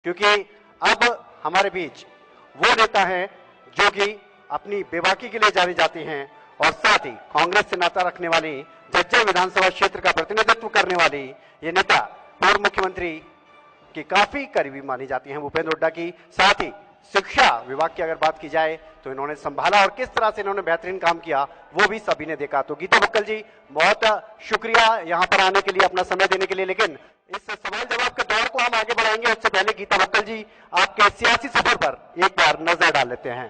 क्योंकि अब हमारे बीच वो नेता हैं जो कि अपनी बेबाकी के लिए जाने जाते हैं और साथ ही कांग्रेस से नाता रखने वाली झज्जर विधानसभा क्षेत्र का प्रतिनिधित्व करने वाली ये नेता पूर्व मुख्यमंत्री की काफी करीबी मानी जाती हैं भूपेंद्र हुड्डा की। साथ ही शिक्षा विभाग की अगर बात की जाए तो इन्होंने संभाला और किस तरह से इन्होंने बेहतरीन काम किया वो भी सभी ने देखा। तो गीता बुक्कल जी, बहुत शुक्रिया यहाँ पर आने के लिए, अपना समय देने के लिए। लेकिन इस सवाल जवाब के दौर को हम आगे बढ़ाएंगे, उससे पहले गीता बुक्कल जी आपके सियासी सफर पर एक बार नजर डाल लेते हैं।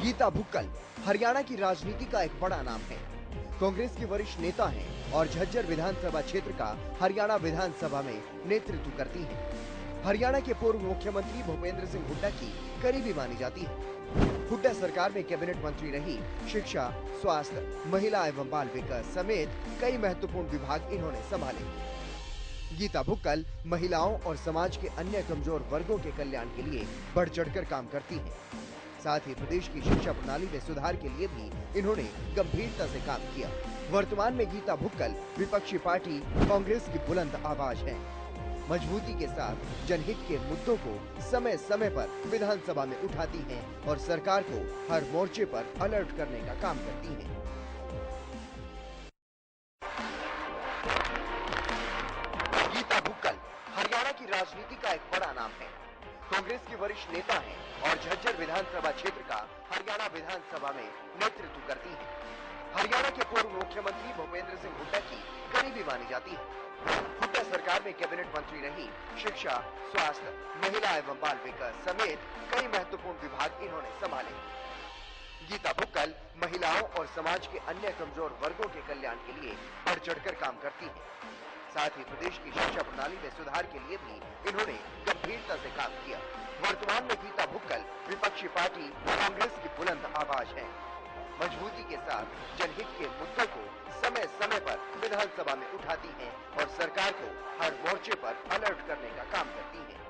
गीता भुक्कल हरियाणा की राजनीति का एक बड़ा नाम है। कांग्रेस की वरिष्ठ नेता हैं और झज्जर विधानसभा क्षेत्र का हरियाणा विधानसभा में नेतृत्व करती हैं। हरियाणा के पूर्व मुख्यमंत्री भूपेंद्र सिंह हुड्डा की करीबी मानी जाती है। हुड्डा सरकार में कैबिनेट मंत्री रही। शिक्षा, स्वास्थ्य, महिला एवं बाल विकास समेत कई महत्वपूर्ण विभाग इन्होंने संभाले। गीता भुक्कल महिलाओं और समाज के अन्य कमजोर वर्गों के कल्याण के लिए बढ़ चढ़कर काम करती हैं। साथ ही प्रदेश की शिक्षा प्रणाली में सुधार के लिए भी इन्होंने गंभीरता से काम किया। वर्तमान में गीता भुक्कल विपक्षी पार्टी कांग्रेस की बुलंद आवाज है। मजबूती के साथ जनहित के मुद्दों को समय समय पर विधानसभा में उठाती हैं और सरकार को हर मोर्चे पर अलर्ट करने का काम करती हैं। गीता भुक्कल हरियाणा की राजनीति का एक बड़ा नाम है। कांग्रेस की वरिष्ठ नेता हैं और झज्जर विधानसभा क्षेत्र का हरियाणा विधानसभा में नेतृत्व करती हैं। हरियाणा के पूर्व मुख्यमंत्री भूपेंद्र सिंह हुड्डा की करीबी मानी जाती है। हुड्डा सरकार में कैबिनेट मंत्री रही। शिक्षा, स्वास्थ्य, महिला एवं बाल विकास समेत कई महत्वपूर्ण विभाग इन्होंने संभाले। गीता भुक्कल महिलाओं और समाज के अन्य कमजोर वर्गों के कल्याण के लिए बढ़ चढ़कर काम करती है। साथ ही प्रदेश की शिक्षा प्रणाली में सुधार के लिए भी इन्होंने गंभीरता से काम किया। वर्तमान में गीता भुक्कल विपक्षी पार्टी कांग्रेस की बुलंद आवाज है। मजबूती के साथ जनहित के मुद्दों को समय समय पर विधानसभा में उठाती हैं और सरकार को हर मोर्चे पर अलर्ट करने का काम करती हैं।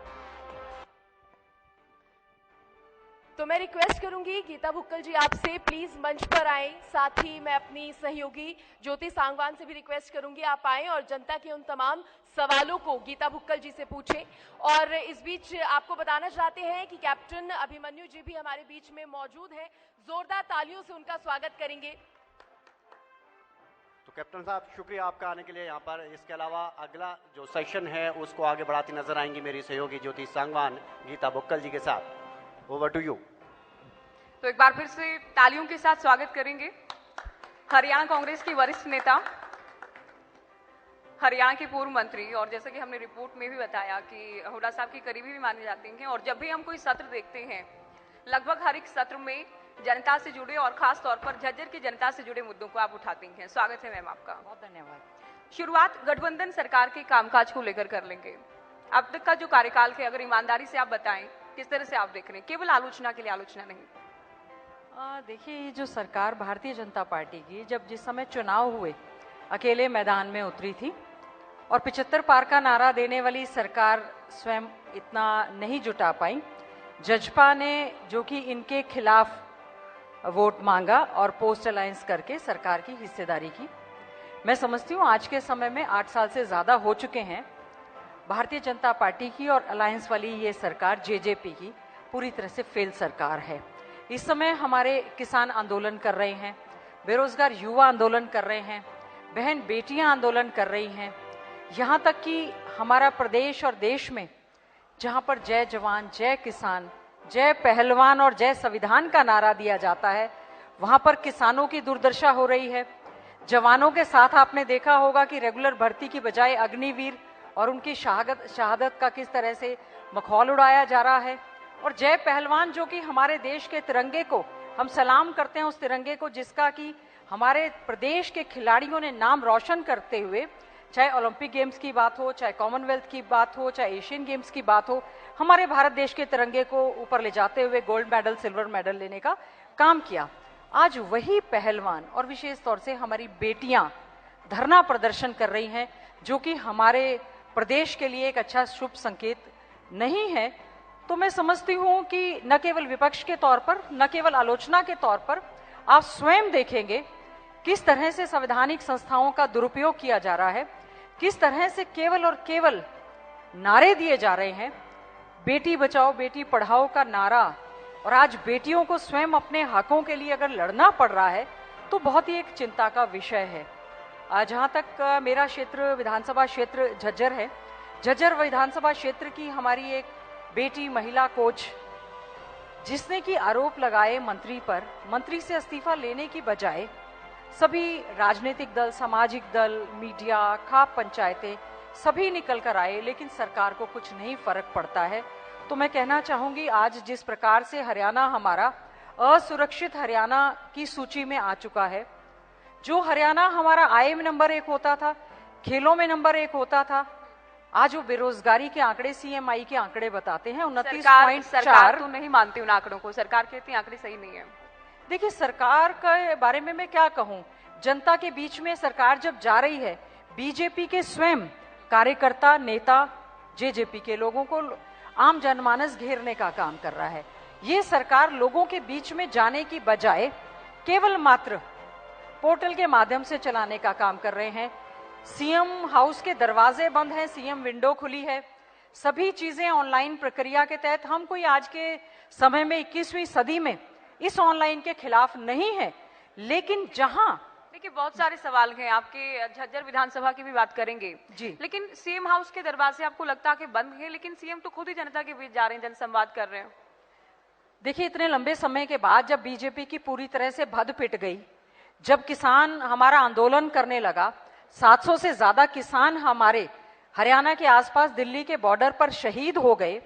तो मैं रिक्वेस्ट करूंगी गीता भुक्कल जी आपसे प्लीज मंच पर आएं। साथ ही मैं अपनी सहयोगी ज्योति सांगवान से भी रिक्वेस्ट करूंगी आप आएं और जनता के उन तमाम सवालों को गीता भुक्कल जी से पूछें। और इस बीच आपको बताना चाहते हैं कि कैप्टन अभिमन्यु जी भी हमारे बीच में मौजूद हैं। जोरदार तालियों से उनका स्वागत करेंगे। तो कैप्टन साहब, शुक्रिया आपका आने के लिए यहाँ पर। इसके अलावा अगला जो सेशन है उसको आगे बढ़ाती नजर आएंगी मेरी सहयोगी ज्योति सांगवान गीता भुक्कल जी के साथ। Over to you. तो एक बार फिर से तालियों के साथ स्वागत करेंगे हरियाणा कांग्रेस की वरिष्ठ नेता, हरियाणा के पूर्व मंत्री, और जैसा कि हमने रिपोर्ट में भी बताया कि हुड्डा साहब की करीबी भी माने जाते हैं। और जब भी हम कोई सत्र देखते हैं, लगभग हर एक सत्र में जनता से जुड़े और खास तौर पर झज्जर की जनता से जुड़े मुद्दों को आप उठाते हैं। स्वागत है मैम आपका। बहुत धन्यवाद। शुरुआत गठबंधन सरकार के कामकाज को लेकर कर लेंगे। अब तक का जो कार्यकाल है, अगर ईमानदारी से आप बताएं किस तरह से आप देख रहे हैं, केवल आलोचना के लिए आलोचना नहीं। देखिए, ये जो सरकार भारतीय जनता पार्टी की जब जिस समय चुनाव हुए अकेले मैदान में उतरी थी और 75 पार का नारा देने वाली सरकार स्वयं इतना नहीं जुटा पाई। जजपा ने जो कि इनके खिलाफ वोट मांगा और पोस्ट अलायंस करके सरकार की हिस्सेदारी की। मैं समझती हूँ आज के समय में 8 साल से ज्यादा हो चुके हैं, भारतीय जनता पार्टी की और अलायंस वाली ये सरकार जेजेपी की पूरी तरह से फेल सरकार है। इस समय हमारे किसान आंदोलन कर रहे हैं, बेरोजगार युवा आंदोलन कर रहे हैं, बहन बेटियां आंदोलन कर रही हैं, यहाँ तक कि हमारा प्रदेश और देश में जहाँ पर जय जवान, जय किसान, जय पहलवान और जय संविधान का नारा दिया जाता है, वहाँ पर किसानों की दुर्दशा हो रही है। जवानों के साथ आपने देखा होगा कि रेगुलर भर्ती की बजाय अग्निवीर और उनकी शहादत का किस तरह से मखौल उड़ाया जा रहा है। और जय पहलवान जो कि हमारे देश के तिरंगे को हम सलाम करते हैं, उस तिरंगे को जिसका कि हमारे प्रदेश के खिलाड़ियों ने नाम रोशन करते हुए, चाहे ओलंपिक गेम्स की बात हो, चाहे कॉमनवेल्थ की बात हो, चाहे एशियन गेम्स की बात हो, हमारे भारत देश के तिरंगे को ऊपर ले जाते हुए गोल्ड मेडल, सिल्वर मेडल लेने का काम किया। आज वही पहलवान और विशेष तौर से हमारी बेटियां धरना प्रदर्शन कर रही हैं, जो कि हमारे प्रदेश के लिए एक अच्छा शुभ संकेत नहीं है। तो मैं समझती हूं कि न केवल विपक्ष के तौर पर, न केवल आलोचना के तौर पर, आप स्वयं देखेंगे किस तरह से संवैधानिक संस्थाओं का दुरुपयोग किया जा रहा है, किस तरह से केवल और केवल नारे दिए जा रहे हैं, बेटी बचाओ बेटी पढ़ाओ का नारा, और आज बेटियों को स्वयं अपने हकों के लिए अगर लड़ना पड़ रहा है तो बहुत ही एक चिंता का विषय है। जहां तक मेरा क्षेत्र विधानसभा क्षेत्र झज्जर है, झज्जर विधानसभा क्षेत्र की हमारी एक बेटी महिला कोच, जिसने की आरोप लगाए मंत्री पर, मंत्री से इस्तीफा लेने की बजाय सभी राजनीतिक दल, सामाजिक दल, मीडिया, खाप पंचायतें सभी निकल कर आए, लेकिन सरकार को कुछ नहीं फर्क पड़ता है। तो मैं कहना चाहूंगी, आज जिस प्रकार से हरियाणा हमारा असुरक्षित हरियाणा की सूची में आ चुका है, जो हरियाणा हमारा आय में नंबर 1 होता था, खेलों में नंबर 1 होता था, आज वो बेरोजगारी के आंकड़े सीएमआई के आंकड़े बताते हैं 29.4। सरकार तो नहीं मानती उन आंकड़ों को, सरकार कहती है आंकड़े सही नहीं है। देखिए, सरकार के बारे में मैं क्या कहूं, जनता के बीच में सरकार जब जा रही है, बीजेपी के स्वयं कार्यकर्ता नेता जेजेपी के लोगों को आम जनमानस घेरने का काम कर रहा है। ये सरकार लोगों के बीच में जाने की बजाय केवल मात्र पोर्टल के माध्यम से चलाने का काम कर रहे हैं। सीएम हाउस के दरवाजे बंद हैं, सीएम विंडो खुली है, सभी चीजें ऑनलाइन प्रक्रिया के तहत। हम कोई आज के समय में 21वीं सदी में इस ऑनलाइन के खिलाफ नहीं है, लेकिन जहां देखिए बहुत सारे सवाल हैं, आपके झज्जर विधानसभा की भी बात करेंगे जी, लेकिन सीएम हाउस के दरवाजे आपको लगता है कि बंद है, लेकिन सीएम तो खुद ही जनता के बीच जा रहे हैं, जनसंवाद कर रहे हैं। देखिए, इतने लंबे समय के बाद जब बीजेपी की पूरी तरह से भद पिट गई, जब किसान हमारा आंदोलन करने लगा, 700 से ज्यादा किसान हमारे हरियाणा के आसपास दिल्ली के बॉर्डर पर शहीद हो गए,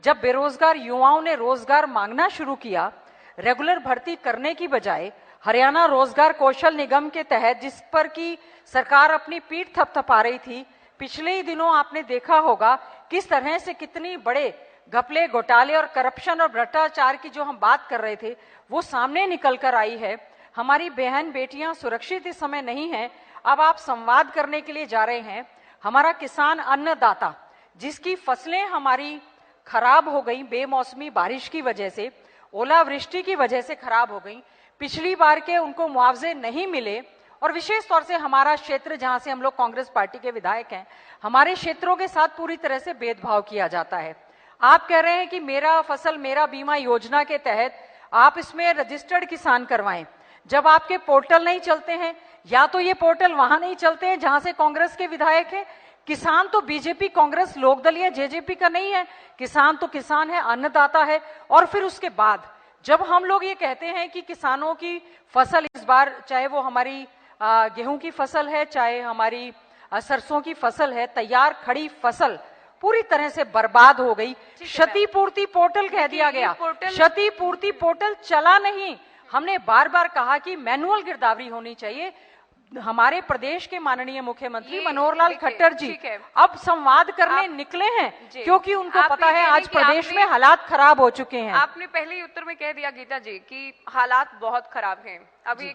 जब बेरोजगार युवाओं ने रोजगार मांगना शुरू किया, रेगुलर भर्ती करने की बजाय हरियाणा रोजगार कौशल निगम के तहत, जिस पर की सरकार अपनी पीठ थपथपा रही थी, पिछले ही दिनों आपने देखा होगा किस तरह से कितनी बड़े घपले, घोटाले और करप्शन और भ्रष्टाचार की जो हम बात कर रहे थे वो सामने निकल कर आई है। हमारी बहन बेटियां सुरक्षित इस समय नहीं है। अब आप संवाद करने के लिए जा रहे हैं, हमारा किसान अन्नदाता जिसकी फसलें हमारी खराब हो गई, बेमौसमी बारिश की वजह से, ओलावृष्टि की वजह से खराब हो गई, पिछली बार के उनको मुआवजे नहीं मिले, और विशेष तौर से हमारा क्षेत्र जहां से हम लोग कांग्रेस पार्टी के विधायक हैं, हमारे क्षेत्रों के साथ पूरी तरह से भेदभाव किया जाता है। आप कह रहे हैं कि मेरा फसल मेरा बीमा योजना के तहत आप इसमें रजिस्टर्ड किसान करवाएं, जब आपके पोर्टल नहीं चलते हैं, या तो ये पोर्टल वहां नहीं चलते हैं जहां से कांग्रेस के विधायक हैं। किसान तो बीजेपी कांग्रेस लोकदलीय जेजेपी का नहीं है, किसान तो किसान है, अन्नदाता है। और फिर उसके बाद जब हम लोग ये कहते हैं कि किसानों की फसल इस बार, चाहे वो हमारी गेहूं की फसल है, चाहे हमारी सरसों की फसल है, तैयार खड़ी फसल पूरी तरह से बर्बाद हो गई। क्षतिपूर्ति पोर्टल कह दिया गया, क्षतिपूर्ति पोर्टल चला नहीं। हमने बार बार कहा कि मैनुअल गिरदावरी होनी चाहिए। हमारे प्रदेश के माननीय मुख्यमंत्री मनोहर लाल खट्टर जी अब संवाद करने निकले हैं, क्योंकि उनको पता है आज प्रदेश में हालात खराब हो चुके हैं। आपने पहले ही उत्तर में कह दिया गीता जी कि हालात बहुत खराब हैं। अभी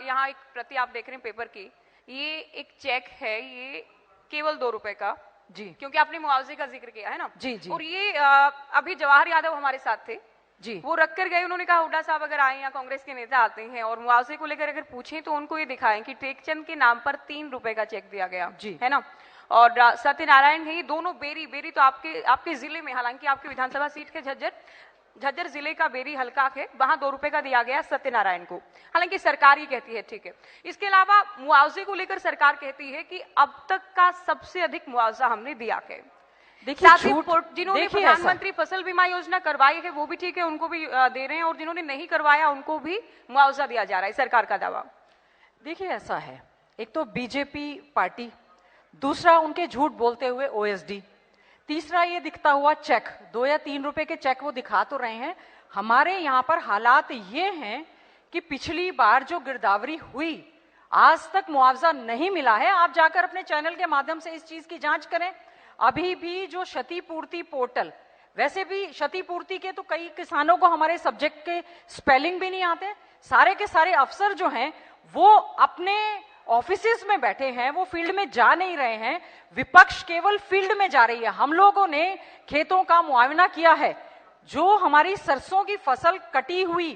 यहाँ एक प्रति आप देख रहे हैं पेपर की, ये एक चेक है, ये केवल 2 रुपए का जी, क्योंकि आपने मुआवजे का जिक्र किया है ना जी जी। और ये अभी जवाहर यादव हमारे साथ थे जी, वो रख कर गए। उन्होंने कहा हुड्डा साहब अगर आए या कांग्रेस के नेता आते हैं और मुआवजे को लेकर अगर पूछें तो उनको ये दिखाएं कि टेकचंद के नाम पर 3 रुपए का चेक दिया गया जी, है ना। और सत्यनारायण है, ये दोनों बेरी तो आपके जिले में, हालांकि आपकी विधानसभा सीट के झज्जर जिले का बेरी हल्का है, वहां 2 रुपए का दिया गया सत्यनारायण को। हालांकि सरकार ही कहती है ठीक है। इसके अलावा मुआवजे को लेकर सरकार कहती है कि अब तक का सबसे अधिक मुआवजा हमने दिया है। देखिए, जिन्होंने प्रधानमंत्री फसल बीमा योजना करवाई है वो भी ठीक है, उनको भी दे रहे हैं, और जिन्होंने नहीं करवाया उनको भी मुआवजा दिया जा रहा है, सरकार का दावा। देखिए, ऐसा है, एक तो बीजेपी पार्टी, दूसरा उनके झूठ बोलते हुए ओएसडी, तीसरा ये दिखता हुआ चेक, 2 या 3 रुपए के चेक वो दिखा तो रहे हैं। हमारे यहाँ पर हालात ये हैं कि पिछली बार जो गिरदावरी हुई, आज तक मुआवजा नहीं मिला है। आप जाकर अपने चैनल के माध्यम से इस चीज की जांच करें। अभी भी जो क्षतिपूर्ति पोर्टल, वैसे भी क्षतिपूर्ति के तो कई किसानों को हमारे सब्जेक्ट के स्पेलिंग भी नहीं आते। सारे के सारे अफसर जो हैं वो अपने ऑफिसेस में बैठे हैं, वो फील्ड में जा नहीं रहे हैं। विपक्ष केवल फील्ड में जा रही है। हम लोगों ने खेतों का मुआयना किया है। जो हमारी सरसों की फसल कटी हुई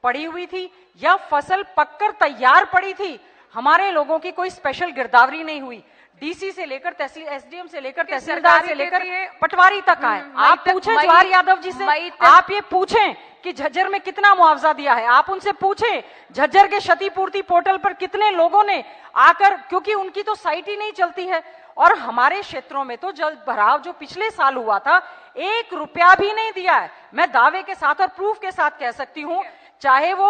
पड़ी हुई थी या फसल पककर तैयार पड़ी थी, हमारे लोगों की कोई स्पेशल गिरदावरी नहीं हुई। डीसी से लेकर तहसील, एसडीएम से लेकर तहसीलदार से लेकर पटवारी तक आए। आप पूछें जवाहर यादव जी से, आप ये पूछें कि झज्जर में कितना मुआवजा दिया है, आप उनसे पूछें झज्जर के क्षतिपूर्ति पोर्टल पर कितने लोगों ने आकर, क्योंकि उनकी तो साइट ही नहीं चलती है। और हमारे क्षेत्रों में तो जल भराव जो पिछले साल हुआ था, 1 रुपया भी नहीं दिया है। मैं दावे के साथ और प्रूफ के साथ कह सकती हूं, चाहे वो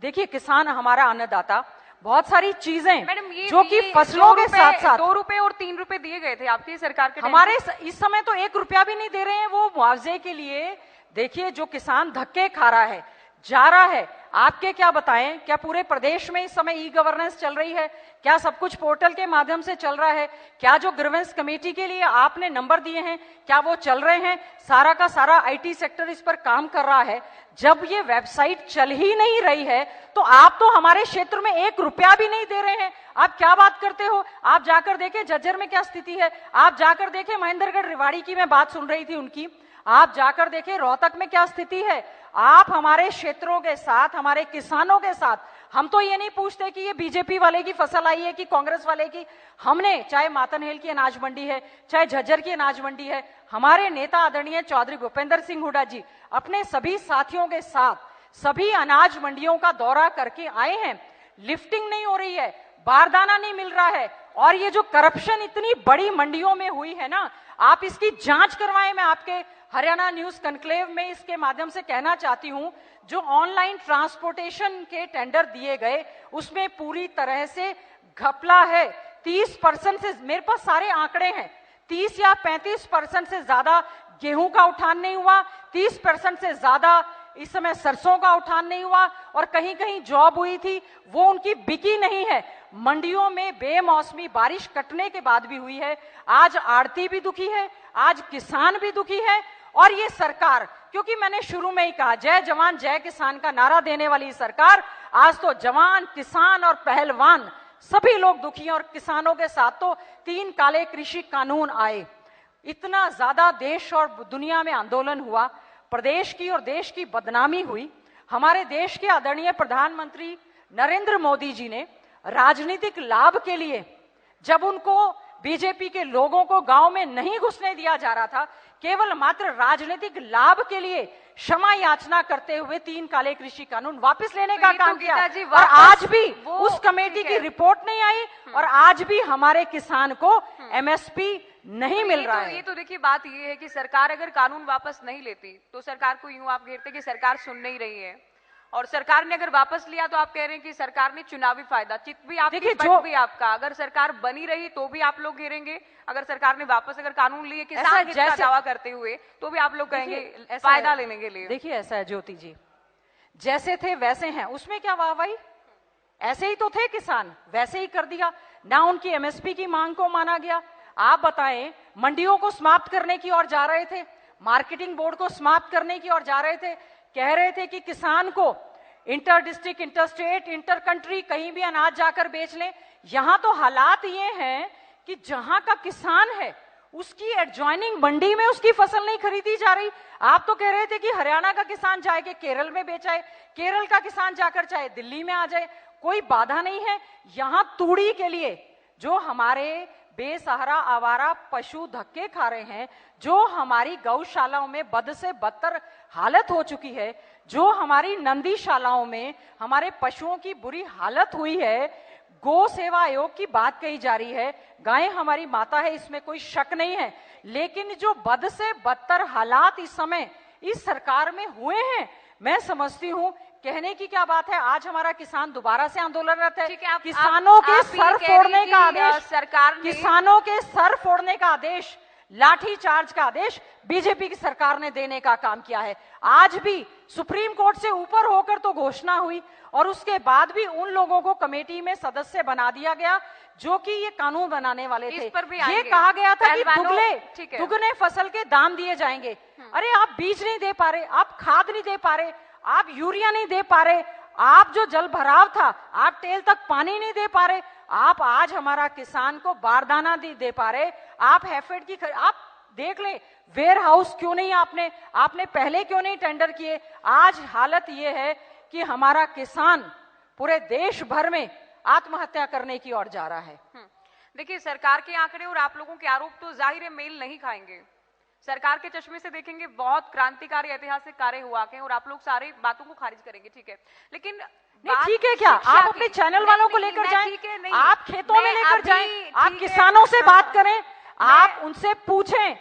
देखिए किसान हमारा अन्नदाता, बहुत सारी चीजें मैडम जो कि फसलों के साथ साथ 2 रुपए और 3 रुपए दिए गए थे आपकी सरकार के हमारे इस समय तो 1 रुपया भी नहीं दे रहे हैं वो मुआवजे के लिए। देखिए जो किसान धक्के खा रहा है, जा रहा है, आपके क्या बताएं, क्या पूरे प्रदेश में इस समय ई गवर्नेंस चल रही है? क्या सब कुछ पोर्टल के माध्यम से चल रहा है? क्या जो ग्रीवेंस कमेटी के लिए आपने नंबर दिए हैं, क्या वो चल रहे हैं? सारा का सारा आईटी सेक्टर इस पर काम कर रहा है। जब ये वेबसाइट चल ही नहीं रही है तो आप तो हमारे क्षेत्र में 1 रुपया भी नहीं दे रहे हैं। आप क्या बात करते हो? आप जाकर देखें झज्जर में क्या स्थिति है, आप जाकर देखें महेंद्रगढ़ रेवाड़ी की मैं बात सुन रही थी उनकी, आप जाकर देखें रोहतक में क्या स्थिति है। आप हमारे क्षेत्रों के साथ, हमारे किसानों के साथ, हम तो ये नहीं पूछते कि ये बीजेपी वाले की फसल आई है कि कांग्रेस वाले की। हमने, चाहे मातनहेल की अनाज मंडी है, चाहे झज्जर की अनाज मंडी है, हमारे नेता आदरणीय चौधरी भूपेंद्र सिंह हुड्डा जी अपने सभी साथियों के साथ सभी अनाज मंडियों का दौरा करके आए हैं। लिफ्टिंग नहीं हो रही है, बारदाना नहीं मिल रहा है, और ये जो करप्शन इतनी बड़ी मंडियों में हुई है ना, आप इसकी जांच करवाएं। मैं आपके हरियाणा न्यूज कन्क्लेव में इसके माध्यम से कहना चाहती हूं, जो ऑनलाइन ट्रांसपोर्टेशन के टेंडर दिए गए उसमें पूरी तरह से घपला है। 30% से, मेरे पास सारे आंकड़े हैं, 30 या 35% से ज्यादा गेहूं का उठान नहीं हुआ, 30% से ज्यादा इस समय सरसों का उठान नहीं हुआ, और कहीं कहीं जॉब हुई थी वो उनकी बिकी नहीं है। मंडियों में बेमौसमी बारिश कटने के बाद भी हुई है। आज आड़ती भी दुखी है, आज किसान भी दुखी है, और ये सरकार, क्योंकि मैंने शुरू में ही कहा जय जवान जय किसान का नारा देने वाली सरकार, आज तो जवान, किसान और पहलवान सभी लोग दुखी हैं। और किसानों के साथ तो 3 काले कृषि कानून आए, इतना ज्यादा देश और दुनिया में आंदोलन हुआ, प्रदेश की और देश की बदनामी हुई। हमारे देश के आदरणीय प्रधानमंत्री नरेंद्र मोदी जी ने राजनीतिक लाभ के लिए, जब उनको बीजेपी के लोगों को गांव में नहीं घुसने दिया जा रहा था, केवल मात्र राजनीतिक लाभ के लिए क्षमा याचना करते हुए 3 काले कृषि कानून वापस लेने का काम किया। और आज भी उस कमेटी की रिपोर्ट नहीं आई, और आज भी हमारे किसान को एमएसपी नहीं मिल रहा है। ये तो देखिए बात ये है कि सरकार अगर कानून वापस नहीं लेती तो सरकार को यूं आप घेरते कि सरकार सुन नहीं रही है, और सरकार ने अगर वापस लिया तो आप कह रहे हैं कि सरकार ने चुनावी फायदा, चित भी आपकी, पट भी आपका। अगर सरकार बनी रही तो भी आप लोग घेरेंगे, अगर सरकार ने वापस अगर कानून लिए किसान हित का दावा करते हुए तो भी आप लोग कहेंगे फायदा लेने के लिए। देखिए ऐसा है ज्योति जी, जैसे थे वैसे हैं, उसमें क्या वाहवाही, ऐसे ही तो थे किसान, वैसे ही कर दिया ना। उनकी एमएसपी की मांग को माना गया। आप बताएं, मंडियों को समाप्त करने की ओर जा रहे थे, मार्केटिंग बोर्ड को समाप्त करने की ओर जा रहे थे, कह रहे थे कि किसान को inter district, inter state, inter country कहीं भी अनाज जाकर बेच लें। यहां तो हालात ये हैं कि जहां का किसान है उसकी एडजॉइनिंग मंडी में उसकी फसल नहीं खरीदी जा रही। आप तो कह रहे थे कि हरियाणा का किसान जाए के केरल में बेचाए, केरल का किसान जाकर चाहे दिल्ली में आ जाए, कोई बाधा नहीं है। यहां तूड़ी के लिए जो हमारे बेसहारा आवारा पशु धक्के खा रहे हैं, जो हमारी गौशालाओं में बद से बदतर हालत हो चुकी है, जो हमारी नंदीशालाओं में हमारे पशुओं की बुरी हालत हुई है, गौ सेवा आयोग की बात कही जा रही है, गायें हमारी माता है, इसमें कोई शक नहीं है, लेकिन जो बद से बदतर हालात इस समय इस सरकार में हुए हैं, मैं समझती हूं कहने की क्या बात है। आज हमारा किसान दोबारा से आंदोलनरत है। किसानों के सर फोड़ने का आदेश सरकार ने, किसानों के सर फोड़ने का आदेश, लाठी चार्ज का आदेश बीजेपी की सरकार ने देने का काम किया है। आज भी सुप्रीम कोर्ट से ऊपर होकर तो घोषणा हुई, और उसके बाद भी उन लोगों को कमेटी में सदस्य बना दिया गया जो कि ये कानून बनाने वाले थे। ये कहा गया था कि दुगने फसल के दाम दिए जाएंगे। अरे आप बीज नहीं दे पा रहे, आप खाद नहीं दे पा रहे, आप यूरिया नहीं दे पा रहे, आप जो जल भराव था आप टेल तक पानी नहीं दे पा रहे, आप आज हमारा किसान को बारदाना नहीं दे पा रहे, आप हैफेड की आप देख ले, वेयर हाउस क्यों नहीं आपने पहले क्यों नहीं टेंडर किए। आज हालत ये है कि हमारा किसान पूरे देश भर में आत्महत्या करने की ओर जा रहा है। देखिए, सरकार के आंकड़े और आप लोगों के आरोप तो जाहिर है मेल नहीं खाएंगे। सरकार के चश्मे से देखेंगे बहुत क्रांतिकारी ऐतिहासिक कार्य हुआ के, और आप लोग सारी बातों को खारिज करेंगे, ठीक है। लेकिन ठीक है क्या आप अपने चैनल वालों को लेकर जाएं, आप खेतों में लेकर जाएं, आप किसानों से बात करें, आप उनसे पूछें।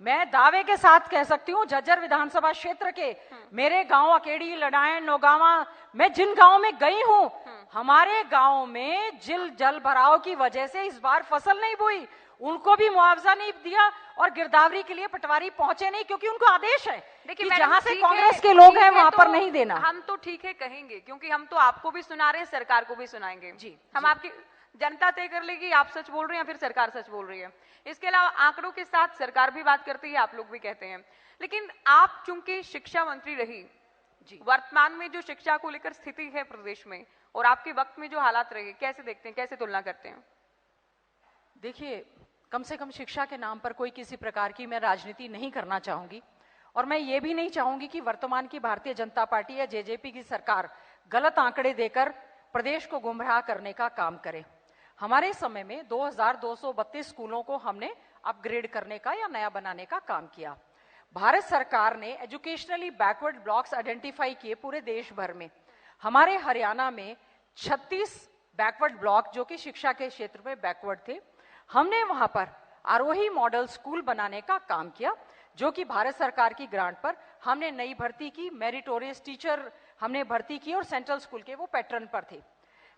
मैं दावे के साथ कह सकती हूँ, झज्जर विधानसभा क्षेत्र के मेरे गांव अकेड़ी, लडायन, नौगावा, मैं जिन गांव में गई हूँ, हमारे गांव में जल भराव की वजह से इस बार फसल नहीं बोई, उनको भी मुआवजा नहीं दिया और गिरदावरी के लिए पटवारी पहुंचे नहीं, क्योंकि उनको आदेश है कि जहां से कांग्रेस के लोग हैं वहां पर नहीं देना। हम तो ठीक है कहेंगे, क्योंकि हम तो आपको भी सुना रहे हैं, सरकार को भी सुनाएंगे जी। हम आपकी जनता तय कर लेगी आप सच बोल रहे हैं या फिर सरकार सच बोल रही है। इसके अलावा आंकड़ों के साथ सरकार भी बात करती है, आप लोग भी कहते हैं। लेकिन आप चूंकि शिक्षा मंत्री रही जी, वर्तमान में जो शिक्षा को लेकर स्थिति है प्रदेश में और आपके वक्त में जो हालात रहे, कैसे देखते हैं, कैसे तुलना करते हैं? देखिए, कम से कम शिक्षा के नाम पर कोई किसी प्रकार की मैं राजनीति नहीं करना चाहूंगी, और मैं ये भी नहीं चाहूंगी कि वर्तमान की भारतीय जनता पार्टी या जेजेपी की सरकार गलत आंकड़े देकर प्रदेश को गुमराह करने का काम करे। हमारे समय में 2232 स्कूलों को हमने अपग्रेड करने का या नया बनाने का काम किया। भारत सरकार ने एजुकेशनली बैकवर्ड ब्लॉक्स आइडेंटिफाई किए पूरे देश भर में। हमारे हरियाणा में 36 बैकवर्ड ब्लॉक जो कि शिक्षा के क्षेत्र में बैकवर्ड थे, हमने वहां पर आरोही मॉडल स्कूल बनाने का काम किया, जो कि भारत सरकार की ग्रांट पर हमने नई भर्ती की, मेरिटोरियस टीचर हमने भर्ती की और सेंट्रल स्कूल के वो पैटर्न पर थे।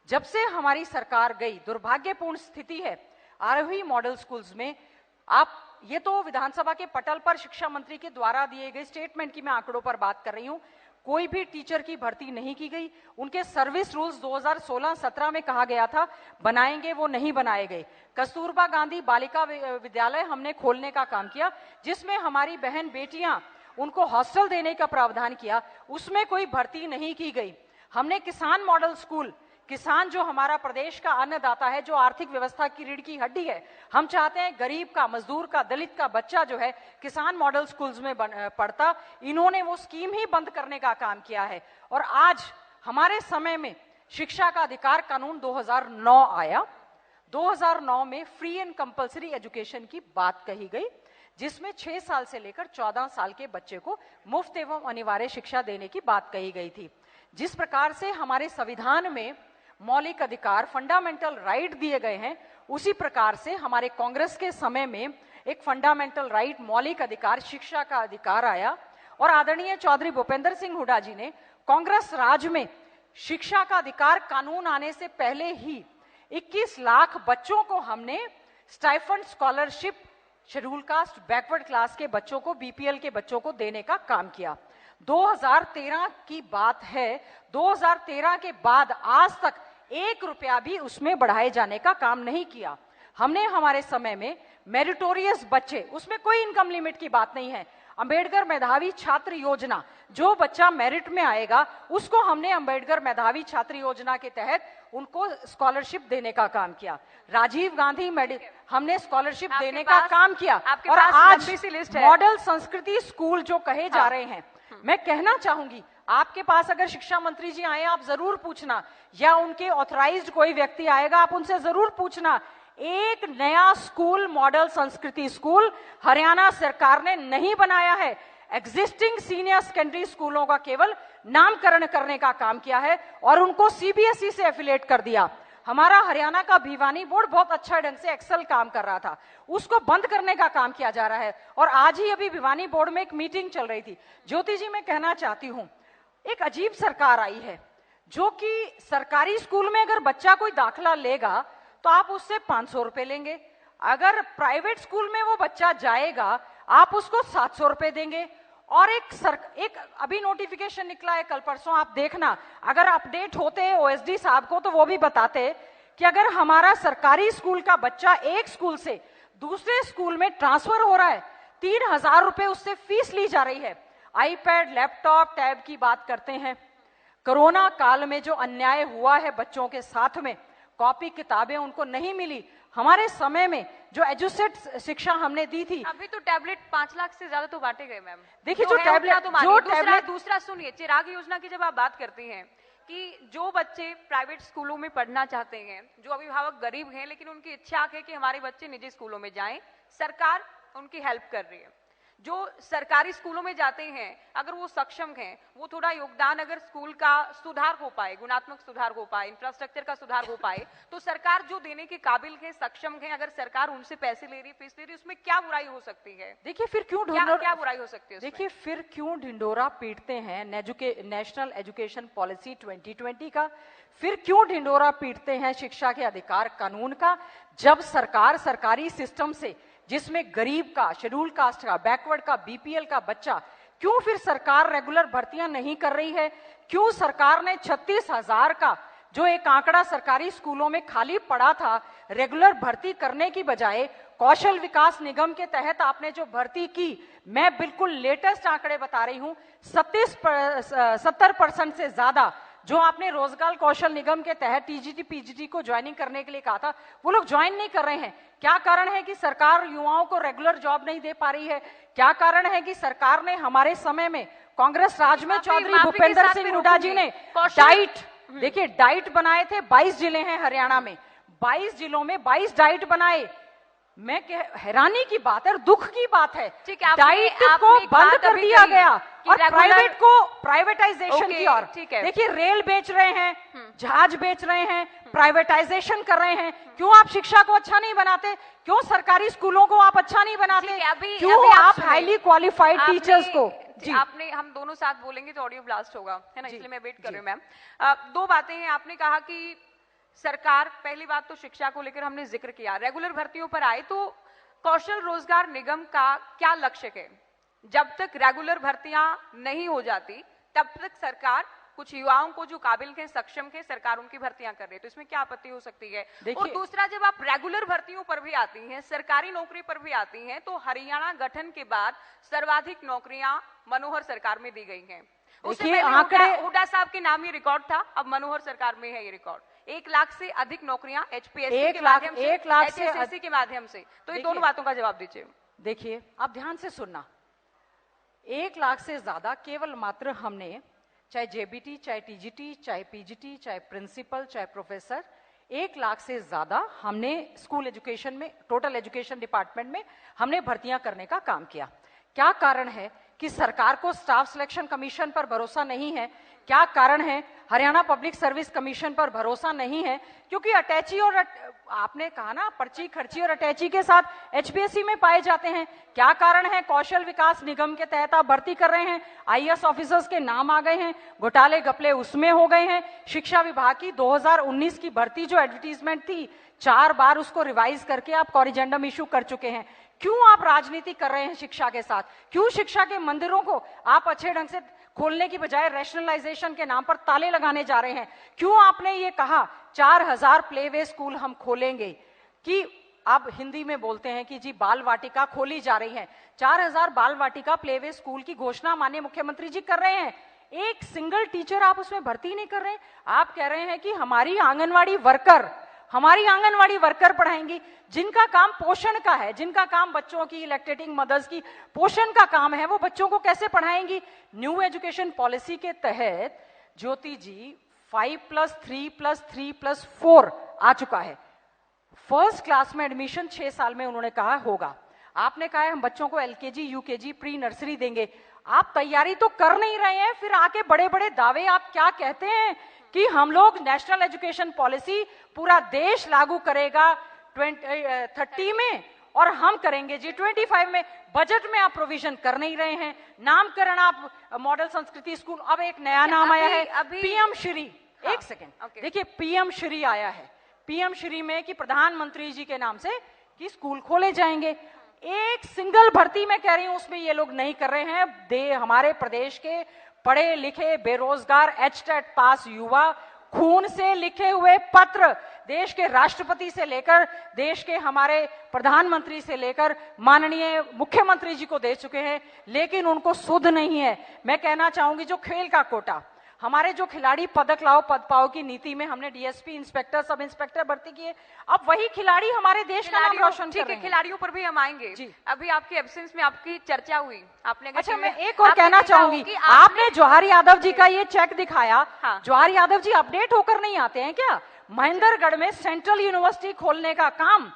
जब से हमारी सरकार गई, दुर्भाग्यपूर्ण स्थिति है आरोही मॉडल स्कूल्स में। आप ये तो विधानसभा के पटल पर शिक्षा मंत्री के द्वारा दिए गए स्टेटमेंट की मैं आंकड़ों पर बात कर रही हूं। कोई भी टीचर की भर्ती नहीं की गई। उनके सर्विस रूल्स 2016-17 में कहा गया था बनाएंगे, वो नहीं बनाए गए। कस्तूरबा गांधी बालिका विद्यालय हमने खोलने का काम किया, जिसमें हमारी बहन बेटियां उनको हॉस्टल देने का प्रावधान किया, उसमें कोई भर्ती नहीं की गई। हमने किसान मॉडल स्कूल, किसान जो हमारा प्रदेश का अन्नदाता है, जो आर्थिक व्यवस्था की रीढ़ की हड्डी है, हम चाहते हैं गरीब का, मजदूर का, दलित का बच्चा जो है किसान मॉडल स्कूल्स में पढ़ता। इन्होंने वो स्कीम ही बंद करने का काम किया है। और आज हमारे समय में शिक्षा का अधिकार कानून 2009 आया। 2009 में फ्री एंड कंपल्सरी एजुकेशन की बात कही गई, जिसमें 6 साल से लेकर 14 साल के बच्चे को मुफ्त एवं अनिवार्य शिक्षा देने की बात कही गई थी। जिस प्रकार से हमारे संविधान में मौलिक अधिकार, फंडामेंटल राइट दिए गए हैं, उसी प्रकार से हमारे कांग्रेस के समय में एक फंडामेंटल राइट, मौलिक अधिकार, शिक्षा का अधिकार आया। और आदरणीय चौधरी भूपेंद्र सिंह हुड्डा जी ने कांग्रेस राज में शिक्षा का अधिकार कानून आने से पहले ही 21 लाख बच्चों को हमने stipend scholarship schedule caste backward class के बच्चों को, बीपीएल के बच्चों को देने का काम किया। 2013 की बात है। 2013 के बाद आज तक 1 रुपया भी उसमें बढ़ाए जाने का काम नहीं किया। हमने हमारे समय में मेरिटोरियस बच्चे, उसमें कोई इनकम लिमिट की बात नहीं है, अंबेडकर मेधावी छात्र योजना, जो बच्चा मेरिट में आएगा उसको हमने अंबेडकर मेधावी छात्र योजना के तहत उनको स्कॉलरशिप देने का काम किया। राजीव गांधी हमने स्कॉलरशिप देने का काम किया। और आज मॉडल संस्कृति स्कूल जो कहे जा रहे हैं, मैं कहना चाहूंगी आपके पास अगर शिक्षा मंत्री जी आए आप जरूर पूछना, या उनके ऑथराइज्ड कोई व्यक्ति आएगा आप उनसे जरूर पूछना, एक नया स्कूल, मॉडल संस्कृति स्कूल हरियाणा सरकार ने नहीं बनाया है। एग्जिस्टिंग सीनियर सेकेंडरी स्कूलों का केवल नामकरण करने का काम किया है और उनको सीबीएसई से एफिलिएट कर दिया। हमारा हरियाणा का भिवानी बोर्ड बहुत अच्छा ढंग से एक्सेल काम कर रहा था, उसको बंद करने का काम किया जा रहा है। और आज ही अभी भिवानी बोर्ड में एक मीटिंग चल रही थी। ज्योति जी, मैं कहना चाहती हूं, एक अजीब सरकार आई है जो कि सरकारी स्कूल में अगर बच्चा कोई दाखला लेगा तो आप उससे 500 रुपए लेंगे, अगर प्राइवेट स्कूल में वो बच्चा जाएगा आप उसको 700 रुपए देंगे। और एक अभी नोटिफिकेशन निकला है कल परसों, आप देखना, अगर अपडेट होते ओएसडी साहब को तो वो भी बताते कि अगर हमारा सरकारी स्कूल का बच्चा एक स्कूल से दूसरे स्कूल में ट्रांसफर हो रहा है, 3000 रुपए उससे फीस ली जा रही है। आईपैड, लैपटॉप, टैब की बात करते हैं। कोरोना काल में जो अन्याय हुआ है बच्चों के साथ में, कॉपी किताबें उनको नहीं मिली। हमारे समय में जो एजुसेट शिक्षा हमने दी थी, अभी तो टैबलेट 5 लाख से ज्यादा तो बांटे गए मैम। देखिए जो टैबलेट, दूसरा सुनिए, चिराग योजना की जब आप बात करती हैं कि जो बच्चे प्राइवेट स्कूलों में पढ़ना चाहते हैं, जो अभिभावक गरीब हैं लेकिन उनकी इच्छा है कि हमारे बच्चे निजी स्कूलों में जाएं, सरकार उनकी हेल्प कर रही है। जो सरकारी स्कूलों में जाते हैं अगर वो सक्षम हैं, वो थोड़ा योगदान अगर स्कूल का सुधार हो पाए, गुणात्मक सुधार हो पाए, इंफ्रास्ट्रक्चर का सुधार हो पाए, तो सरकार जो देने के काबिल है, सक्षम है, अगर सरकार उनसे पैसे ले रही, फीस ले रही, उसमें क्या बुराई हो सकती है? देखिए फिर क्यों क्या बुराई हो सकती है? देखिए फिर क्यों ढिंडोरा पीटते हैं नेशनल एजुकेशन पॉलिसी 2020 का, फिर क्यों ढिंडोरा पीटते हैं शिक्षा के अधिकार कानून का, जब सरकार सरकारी सिस्टम से, जिसमें गरीब का, शेड्यूल कास्ट का, बैकवर्ड का, बीपीएल का बच्चा, क्यों फिर सरकार रेगुलर भर्तियां नहीं कर रही है? क्यों सरकार ने 36,000 का जो एक आंकड़ा सरकारी स्कूलों में खाली पड़ा था, रेगुलर भर्ती करने की बजाय कौशल विकास निगम के तहत आपने जो भर्ती की, मैं बिल्कुल लेटेस्ट आंकड़े बता रही हूं, 70% से ज्यादा जो आपने रोजगार कौशल निगम के तहत टीजीटी पीजीटी को ज्वाइनिंग करने के लिए कहा था, वो लोग ज्वाइन नहीं कर रहे हैं। क्या कारण है कि सरकार युवाओं को रेगुलर जॉब नहीं दे पा रही है? क्या कारण है कि सरकार ने हमारे समय में, कांग्रेस राज में चौधरी भूपेंद्र सिंह हुड्डा जी ने डाइट, देखिए डाइट बनाए थे, 22 जिले हैं हरियाणा में, 22 जिलों में 22 डाइट बनाए। मैं हैरानी की बात है और दुख की बात है, डाइट को बंद कर दिया गया और प्राइवेट को प्राइवेटाइजेशन की ओर। देखिए रेल बेच रहे हैं, जहाज बेच रहे हैं, प्राइवेटाइजेशन कर रहे हैं। क्यों आप शिक्षा को अच्छा नहीं बनाते? क्यों सरकारी स्कूलों को आप अच्छा नहीं बनाते? क्यों आप हाईली क्वालिफाइड टीचर्स को? जी आपने, हम दोनों साथ बोलेंगे तो ऑडियो ब्लास्ट होगा, है ना, इसलिए मैं वेट कर रही हूँ। मैम दो बातें हैं। आपने कहा कि सरकार, पहली बात तो शिक्षा को लेकर हमने जिक्र किया, रेगुलर भर्तियों पर आए तो कौशल रोजगार निगम का क्या लक्ष्य है? जब तक रेगुलर भर्तियां नहीं हो जाती तब तक सरकार कुछ युवाओं को जो काबिल है, सक्षम है, सरकार उनकी भर्तियां कर रही है, तो इसमें क्या आपत्ति हो सकती है? और दूसरा, जब आप रेगुलर भर्तियों पर भी आती हैं, सरकारी नौकरी पर भी आती हैं, तो हरियाणा गठन के बाद सर्वाधिक नौकरियां मनोहर सरकार में दी गई हैं। उससे पहले हुड्डा साहब के नाम ये रिकॉर्ड था, अब मनोहर सरकार में है ये रिकॉर्ड। 1 लाख से अधिक नौकरियां एचपीएससी के माध्यम से, एचएसएससी के माध्यम से। तो ये दोनों बातों का जवाब दीजिए। देखिए आप ध्यान से सुनना, 1 लाख से ज्यादा केवल मात्र हमने, चाहे जेबीटी, चाहे टीजीटी, चाहे पीजीटी, चाहे प्रिंसिपल, चाहे प्रोफेसर, 1 लाख से ज्यादा हमने स्कूल एजुकेशन में, टोटल एजुकेशन डिपार्टमेंट में हमने भर्तियां करने का काम किया। क्या कारण है कि सरकार को स्टाफ सिलेक्शन कमीशन पर भरोसा नहीं है? क्या कारण है हरियाणा पब्लिक सर्विस कमीशन पर भरोसा नहीं है? क्योंकि अटैची और आपने कहा ना, पर्ची खर्ची और अटैची के साथ एचपीएससी में पाए जाते हैं। क्या कारण है कौशल विकास निगम के तहत आप भर्ती कर रहे हैं, आईएएस ऑफिसर्स के नाम आ गए हैं, घोटाले घपले उसमें हो गए हैं। शिक्षा विभाग की 2019 की भर्ती जो एडवर्टीजमेंट थी, 4 बार उसको रिवाइज करके आप कॉरिजेंडम इशू कर चुके हैं। क्यों आप राजनीति कर रहे हैं शिक्षा के साथ? क्यों शिक्षा के मंदिरों को आप अच्छे ढंग से खोलने की बजाय रैशनलाइजेशन के नाम पर ताले लगाने जा रहे हैं? क्यों आपने ये कहा 4000 प्लेवे स्कूल हम खोलेंगे, कि आप हिंदी में बोलते हैं कि जी बाल वाटिका खोली जा रही है। 4000 बाल वाटिका प्लेवे स्कूल की घोषणा माननीय मुख्यमंत्री जी कर रहे हैं, एक सिंगल टीचर आप उसमें भर्ती नहीं कर रहे हैं। आप कह रहे हैं कि हमारी आंगनवाड़ी वर्कर पढ़ाएंगी, जिनका काम पोषण का है, जिनका काम बच्चों की, लैक्टेटिंग मदर्स की पोषण का काम है, वो बच्चों को कैसे पढ़ाएंगी? न्यू एजुकेशन पॉलिसी के तहत ज्योति जी 5+3+3+4 आ चुका है। फर्स्ट क्लास में एडमिशन 6 साल में उन्होंने कहा होगा। आपने कहा है हम बच्चों को एलकेजी, यूकेजी, प्री नर्सरी देंगे। आप तैयारी तो कर नहीं रहे हैं, फिर आके बड़े बड़े दावे आप क्या कहते हैं कि हम लोग नेशनल एजुकेशन पॉलिसी पूरा देश लागू करेगा 2030 में और हम करेंगे जी 25 में। बजट में आप प्रोविजन कर नहीं रहे हैं। नामकरण आप मॉडल संस्कृति स्कूल, अब एक नया नाम आया है पीएम श्री। एक सेकेंड, देखिए पीएम श्री आया है, पीएम श्री में कि प्रधानमंत्री जी के नाम से कि स्कूल खोले जाएंगे। एक सिंगल भर्ती में कह रही हूं उसमें ये लोग नहीं कर रहे हैं। हमारे प्रदेश के पढ़े लिखे बेरोजगार एचटेट पास युवा खून से लिखे हुए पत्र देश के राष्ट्रपति से लेकर देश के हमारे प्रधानमंत्री से लेकर माननीय मुख्यमंत्री जी को दे चुके हैं, लेकिन उनको सुध नहीं है। मैं कहना चाहूंगी जो खेल का कोटा, हमारे जो खिलाड़ी पदक लाओ पद पाओ की नीति में हमने डीएसपी, इंस्पेक्टर, सब इंस्पेक्टर भर्ती किए। अब वही खिलाड़ी हमारे देश का नाम रोशन कर रहे हैं। खिलाड़ियों पर भी हम आएंगे जी। अभी आपकी एब्सेंस में आपकी चर्चा हुई, आपने अच्छा, मैं एक और कहना चाहूंगी, आपने जवाहर यादव जी का ये चेक दिखाया। जवाहर यादव जी अपडेट होकर नहीं आते हैं क्या? महेंद्रगढ़ में सेंट्रल यूनिवर्सिटी खोलने का काम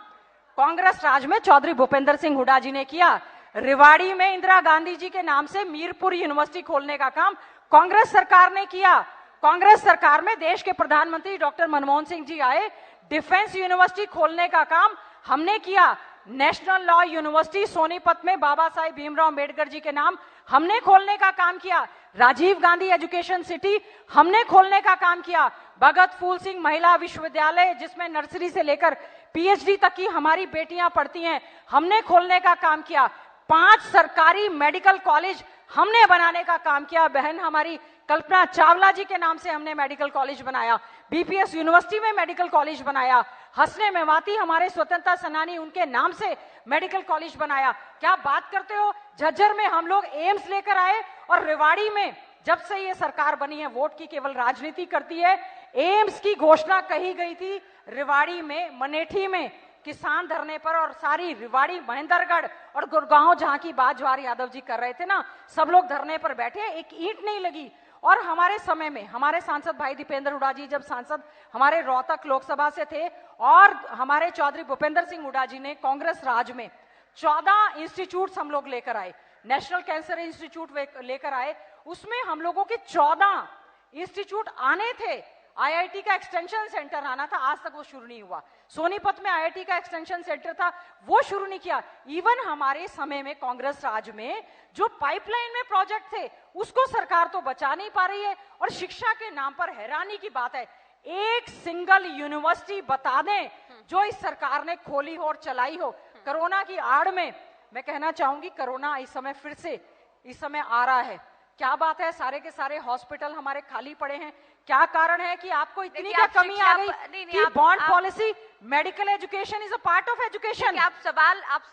कांग्रेस राज में चौधरी भूपेंद्र सिंह हुड्डा जी ने किया। रेवाड़ी में इंदिरा गांधी जी के नाम से मीरपुर यूनिवर्सिटी खोलने का काम कांग्रेस सरकार ने किया। कांग्रेस सरकार में देश के प्रधानमंत्री डॉक्टर मनमोहन सिंह जी आए, डिफेंस यूनिवर्सिटी खोलने का काम हमने किया। नेशनल लॉ यूनिवर्सिटी सोनीपत में बाबा साहेब भीमराव अम्बेडकर जी के नाम हमने खोलने का काम किया। राजीव गांधी एजुकेशन सिटी हमने खोलने का काम किया। भगत फूल सिंह महिला विश्वविद्यालय, जिसमें नर्सरी से लेकर पीएचडी तक की हमारी बेटियां पढ़ती हैं, हमने खोलने का काम किया। 5 सरकारी मेडिकल कॉलेज हमने बनाने का काम किया। बहन हमारी कल्पना चावला जी के नाम से हमने मेडिकल कॉलेज बनाया। बीपीएस यूनिवर्सिटी में मेडिकल कॉलेज बनाया। हसने मेवाती हमारे स्वतंत्रता सेनानी, उनके नाम से मेडिकल कॉलेज बनाया। क्या बात करते हो? झज्जर में हम लोग एम्स लेकर आए और रेवाड़ी में जब से ये सरकार बनी है वोट की केवल राजनीति करती है। एम्स की घोषणा कही गई थी रेवाड़ी में, मनेठी में किसान धरने पर, और सारी रेवाड़ी, महेंद्रगढ़ और गुड़गांव जहां की बात जवाहर यादव जी कर रहे थे ना, सब लोग धरने पर बैठे, एक ईंट नहीं लगी। और हमारे समय में हमारे सांसद भाई दीपेंद्र हुड्डा जी जब सांसद हमारे रोहतक लोकसभा से थे, और हमारे चौधरी भूपेंद्र सिंह हुड्डा जी ने कांग्रेस राज में 14 इंस्टीट्यूट हम लोग लेकर आए। नेशनल कैंसर इंस्टीट्यूट लेकर आए, उसमें हम लोगों के 14 इंस्टीट्यूट आने थे। आईआईटी का एक्सटेंशन सेंटर आना था, आज तक वो शुरू नहीं हुआ। सोनीपत में आईआईटी का एक्सटेंशन सेंटर था, वो शुरू नहीं किया। इवन हमारे समय में कांग्रेस राज में जो पाइपलाइन में प्रोजेक्ट थे उसको सरकार तो बचा नहीं पा रही है। और शिक्षा के नाम पर हैरानी की बात है, एक सिंगल यूनिवर्सिटी बता दें जो इस सरकार ने खोली हो और चलाई हो। कोरोना की आड़ में मैं कहना चाहूंगी, कोरोना इस समय फिर से इस समय आ रहा है। क्या बात है, सारे के सारे हॉस्पिटल हमारे खाली पड़े हैं। क्या कारण है कि आपको इतनी क्या कमी आ गई कि bond policy, medical education is a part of education. आप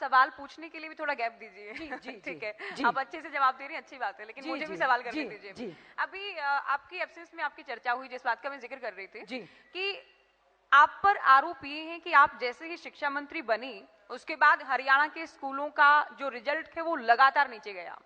सवाल पूछने के लिए भी थोड़ा गैप दीजिए। ठीक है, आप अच्छे से जवाब दे रही हैं, अच्छी बात है, लेकिन मुझे भी सवाल करने दीजिए। अभी आपकी एब्सेंस में आपकी चर्चा हुई, जिस बात का मैं जिक्र कर रही थी कि आप पर आरोप ये है कि आप जैसे ही शिक्षा मंत्री बनी उसके बाद हरियाणा के स्कूलों का जो रिजल्ट है वो लगातार नीचे गया।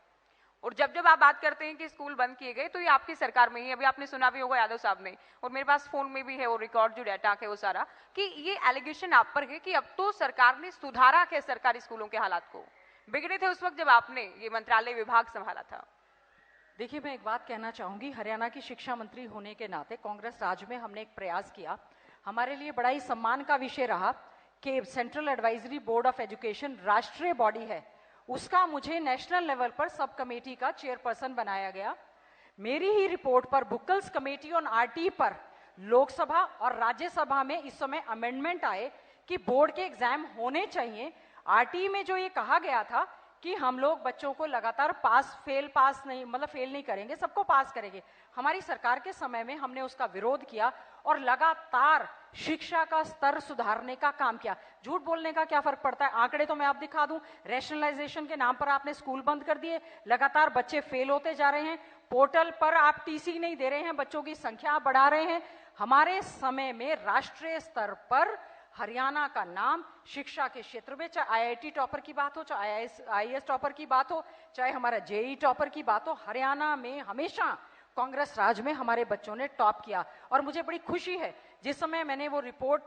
और जब जब आप बात करते हैं कि स्कूल बंद किए गए तो ये आपकी सरकार में ही, अभी आपने सुना भी होगा यादव साहब ने, और मेरे पास फोन में भी है वो रिकॉर्ड, जो डाटा है वो सारा, कि ये एलिगेशन आप पर है कि अब तो सरकार ने सुधारा है सरकारी स्कूलों के हालात को। बिगड़े थे उस वक्त जब आपने ये मंत्रालय विभाग संभाला था। देखिए, मैं एक बात कहना चाहूंगी, हरियाणा की शिक्षा मंत्री होने के नाते कांग्रेस राज में हमने एक प्रयास किया। हमारे लिए बड़ा ही सम्मान का विषय रहा कि central advisory board of education राष्ट्रीय बॉडी है, उसका मुझे नेशनल लेवल पर सब कमेटी का चेयरपर्सन बनाया गया। मेरी ही रिपोर्ट पर बुक्कल्स कमेटी ऑन आरटी पर लोकसभा और राज्यसभा में इस समय अमेंडमेंट आए कि बोर्ड के एग्जाम होने चाहिए। आरटी में जो ये कहा गया था कि हम लोग बच्चों को लगातार फेल नहीं करेंगे, सबको पास करेंगे। हमारी सरकार के समय में हमने उसका विरोध किया और लगातार शिक्षा का स्तर सुधारने का काम किया। झूठ बोलने का क्या फर्क पड़ता है, आंकड़े तो मैं आप दिखा दूं। रैशनलाइजेशन के नाम पर आपने स्कूल बंद कर दिए, लगातार बच्चे फेल होते जा रहे हैं। पोर्टल पर आप टीसी नहीं दे रहे हैं, बच्चों की संख्या बढ़ा रहे हैं। हमारे समय में राष्ट्रीय स्तर पर हरियाणा का नाम शिक्षा के क्षेत्र में, चाहे आईआईटी टॉपर की बात हो, चाहे आईएएस टॉपर की बात हो, चाहे हमारा जेईई टॉपर की बात हो, हरियाणा में हमेशा कांग्रेस राज में हमारे बच्चों ने टॉप किया। और मुझे बड़ी खुशी है, जिस समय मैंने वो रिपोर्ट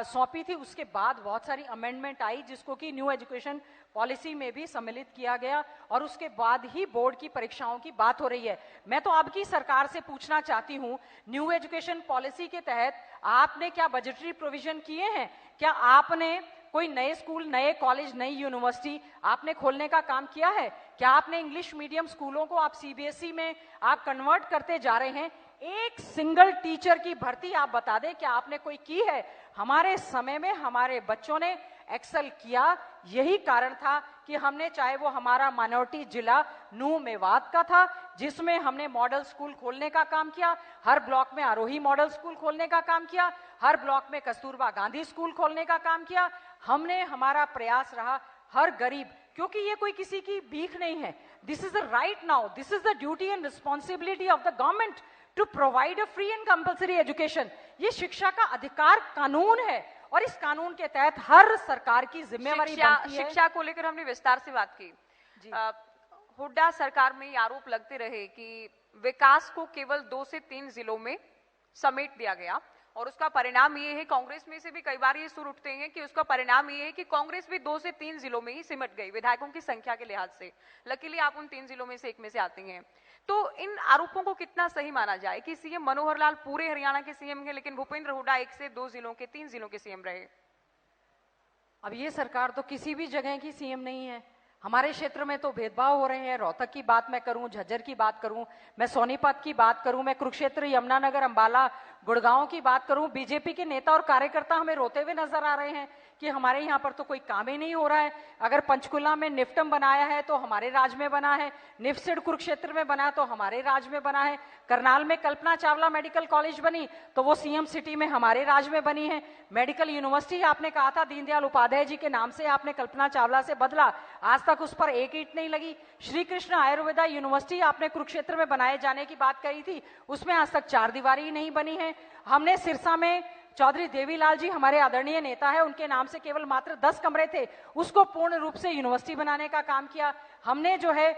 सौंपी थी उसके बाद बहुत सारी अमेंडमेंट आई, जिसको कि न्यू एजुकेशन पॉलिसी में भी सम्मिलित किया गया, और उसके बाद ही बोर्ड की परीक्षाओं की बात हो रही है। मैं तो आपकी सरकार से पूछना चाहती हूं, न्यू एजुकेशन पॉलिसी के तहत आपने क्या बजटरी प्रोविजन किए हैं? क्या आपने कोई नए स्कूल, नए कॉलेज, नई यूनिवर्सिटी आपने खोलने का काम किया है? क्या आपने इंग्लिश मीडियम स्कूलों को आप सीबीएसई में आप कन्वर्ट करते जा रहे हैं? एक सिंगल टीचर की भर्ती आप बता दें, क्या आपने कोई की है? हमारे समय में हमारे बच्चों ने एक्सेल किया, यही कारण था कि हमने, चाहे वो हमारा माइनॉरिटी जिला नूह मेवात का था, जिसमें हमने मॉडल स्कूल खोलने का काम किया, हर ब्लॉक में आरोही मॉडल स्कूल खोलने का काम किया, हर ब्लॉक में कस्तूरबा गांधी स्कूल खोलने का काम किया। हमने, हमारा प्रयास रहा हर गरीब, क्योंकि ये कोई किसी की भीख नहीं है, this is the right now, this is the duty and responsibility of the government to provide a free and compulsory education. ये शिक्षा का अधिकार कानून है और इस कानून के तहत हर सरकार की जिम्मेवारी बनती है। शिक्षा को लेकर हमने विस्तार से बात की। हुड्डा सरकार में ये आरोप लगते रहे कि विकास को केवल 2 से 3 जिलों में समेट दिया गया और उसका परिणाम ये है, कांग्रेस में से भी कई बार ये सुर उठते हैं कि उसका परिणाम ये है कि कांग्रेस भी 2 से 3 जिलों में ही सिमट गई विधायकों की संख्या के लिहाज से। लकीली आप उन 3 जिलों में से एक में से आते हैं। तो इन आरोपों को कितना सही माना जाए कि सीएम मनोहर लाल पूरे हरियाणा के सीएम हैं, लेकिन भूपेंद्र हुड्डा 1 से 2 जिलों के 3 जिलों के सीएम रहे? अब ये सरकार तो किसी भी जगह की सीएम नहीं है। हमारे क्षेत्र में तो भेदभाव हो रहे हैं। रोहतक की बात मैं करूं, झज्जर की बात करूं, मैं सोनीपत की बात करूं, मैं कुरुक्षेत्र, यमुनानगर, अंबाला, गुड़गांव की बात करूं, बीजेपी के नेता और कार्यकर्ता हमें रोते हुए नजर आ रहे हैं कि हमारे यहाँ पर तो कोई काम ही नहीं हो रहा है। अगर पंचकुला में निफ्टम बनाया है तो हमारे राज्य में बना है, निफ्सिड कुरुक्षेत्र में बना तो हमारे राज्य में बना है, करनाल में कल्पना चावला मेडिकल कॉलेज बनी तो वो सीएम सिटी में हमारे राज्य में बनी है। मेडिकल यूनिवर्सिटी आपने कहा था दीनदयाल उपाध्याय जी के नाम से आपने कल्पना चावला से बदला, आज तक उस पर एक ईंट नहीं लगी। श्री कृष्ण आयुर्वेदा यूनिवर्सिटी आपने कुरुक्षेत्र में बनाए जाने की बात कही थी, उसमें आज तक 4 दीवारी ही नहीं बनी है। हमने सिरसा में चौधरी देवीलाल जी हमारे आदरणीय नेता है, उनके नाम से केवल मात्र 10 कमरे थे, उसको पूर्ण रूप से यूनिवर्सिटी बनाने का काम किया। हमने जो है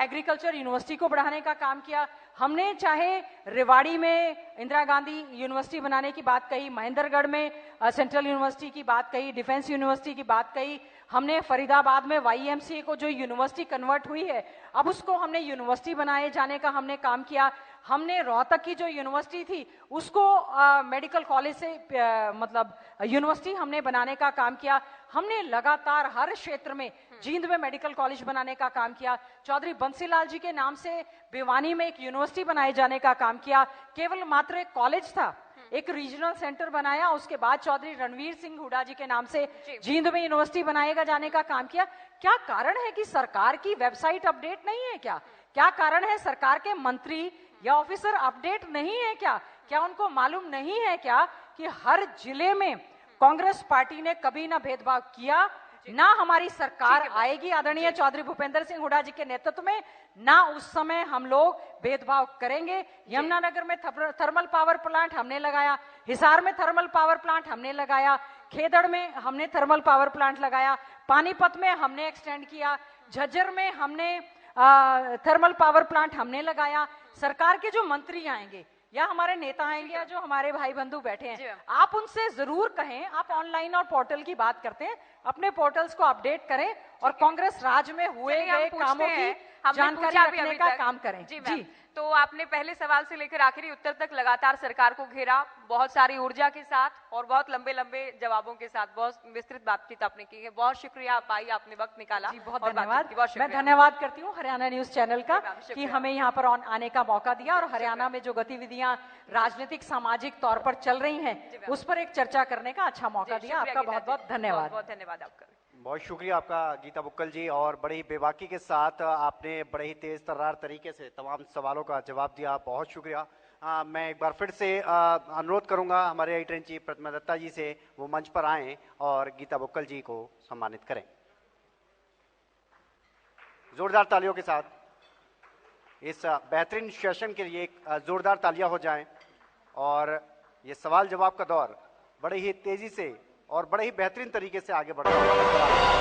एग्रीकल्चर यूनिवर्सिटी को बढ़ाने का काम किया। हमने चाहे रेवाड़ी में इंदिरा गांधी यूनिवर्सिटी बनाने की बात कही, महेंद्रगढ़ में सेंट्रल यूनिवर्सिटी की बात कही, डिफेंस यूनिवर्सिटी की बात कही, हमने फरीदाबाद में YMCA को जो यूनिवर्सिटी कन्वर्ट हुई है अब उसको हमने यूनिवर्सिटी बनाए जाने का हमने काम किया। हमने रोहतक की जो यूनिवर्सिटी थी उसको मेडिकल कॉलेज से मतलब यूनिवर्सिटी हमने बनाने का काम किया। हमने लगातार हर क्षेत्र में, जींद में मेडिकल कॉलेज बनाने का काम किया, चौधरी बंसीलाल जी के नाम से भिवानी में एक यूनिवर्सिटी बनाए जाने का काम किया। केवल मात्र एक कॉलेज था, एक रीजनल सेंटर बनाया, उसके बाद चौधरी रणवीर सिंह हुड्डा जी के नाम से जींद में यूनिवर्सिटी बनाएगा जाने का काम किया। क्या कारण है कि सरकार की वेबसाइट अपडेट नहीं है क्या? क्या कारण है सरकार के मंत्री या ऑफिसर अपडेट नहीं है क्या? क्या उनको मालूम नहीं है क्या कि हर जिले में कांग्रेस पार्टी ने कभी ना भेदभाव किया, ना हमारी सरकार आएगी आदरणीय चौधरी भूपेंद्र सिंह हुड्डा जी के नेतृत्व में, ना उस समय हम लोग भेदभाव करेंगे। यमुनानगर में थर्मल पावर प्लांट हमने लगाया, हिसार में थर्मल पावर प्लांट हमने लगाया, खेदड़ में हमने थर्मल पावर प्लांट लगाया, पानीपत में हमने एक्सटेंड किया, झज्जर में हमने थर्मल पावर प्लांट हमने लगाया। सरकार के जो मंत्री आएंगे या हमारे नेता आएंगे या जो हमारे भाई बंधु बैठे हैं, आप उनसे जरूर कहें, आप ऑनलाइन और पोर्टल की बात करते हैं, अपने पोर्टल्स को अपडेट करें और कांग्रेस राज में हुए गए कामों की जानकारी रखने का काम करें। जी, तो आपने पहले सवाल से लेकर आखिरी उत्तर तक लगातार सरकार को घेरा, बहुत सारी ऊर्जा के साथ और बहुत लंबे लंबे जवाबों के साथ बहुत विस्तृत बातचीत आपने की है। बहुत शुक्रिया आप आई, आपने वक्त निकाला। जी, बहुत धन्यवाद। मैं धन्यवाद करती हूँ हरियाणा न्यूज चैनल का कि हमें यहाँ पर आने का मौका दिया और हरियाणा में जो गतिविधियां राजनीतिक सामाजिक तौर पर चल रही हैं उस पर एक चर्चा करने का अच्छा मौका दिया। आपका बहुत बहुत धन्यवाद। बहुत धन्यवाद आपका। बहुत शुक्रिया आपका गीता बुक्कल जी, और बड़े ही बेबाकी के साथ आपने बड़े ही तेज तर्रार तरीके से तमाम सवालों का जवाब दिया। बहुत शुक्रिया। मैं एक बार फिर से अनुरोध करूंगा हमारे एडिटर इन चीफ प्रतिमा दत्ता जी से वो मंच पर आएं और गीता बुक्कल जी को सम्मानित करें। जोरदार तालियों के साथ इस बेहतरीन सेशन के लिए एक जोरदार तालियां हो जाएं और ये सवाल जवाब का दौर बड़े ही तेजी से और बड़े ही बेहतरीन तरीके से आगे बढ़ रहा है।